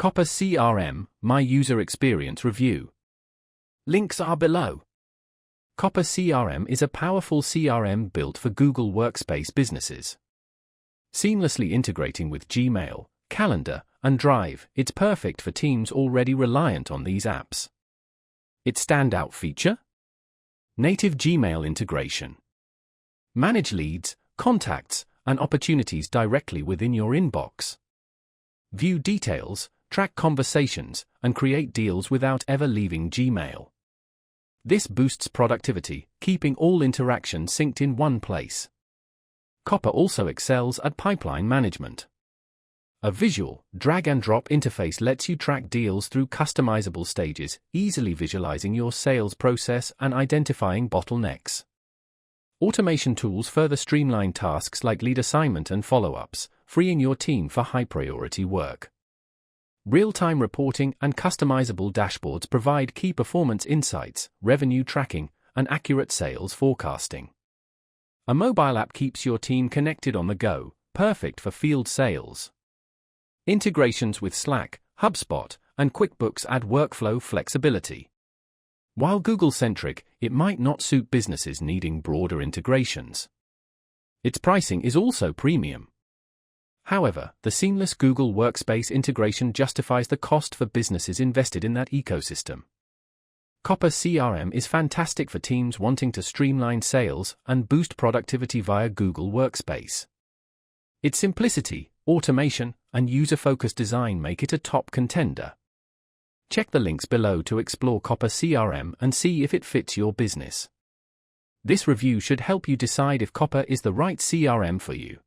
Copper CRM, My User Experience Review. Links are below. Copper CRM is a powerful CRM built for Google Workspace businesses. Seamlessly integrating with Gmail, Calendar, and Drive, it's perfect for teams already reliant on these apps. Its standout feature? Native Gmail integration. Manage leads, contacts, and opportunities directly within your inbox. View details, track conversations, and create deals without ever leaving Gmail. This boosts productivity, keeping all interactions synced in one place. Copper also excels at pipeline management. A visual, drag-and-drop interface lets you track deals through customizable stages, easily visualizing your sales process and identifying bottlenecks. Automation tools further streamline tasks like lead assignment and follow-ups, freeing your team for high-priority work. Real-time reporting and customizable dashboards provide key performance insights, revenue tracking, and accurate sales forecasting. A mobile app keeps your team connected on the go, perfect for field sales. Integrations with Slack, HubSpot, and QuickBooks add workflow flexibility. While Google-centric, it might not suit businesses needing broader integrations. Its pricing is also premium. However, the seamless Google Workspace integration justifies the cost for businesses invested in that ecosystem. Copper CRM is fantastic for teams wanting to streamline sales and boost productivity via Google Workspace. Its simplicity, automation, and user-focused design make it a top contender. Check the links below to explore Copper CRM and see if it fits your business. This review should help you decide if Copper is the right CRM for you.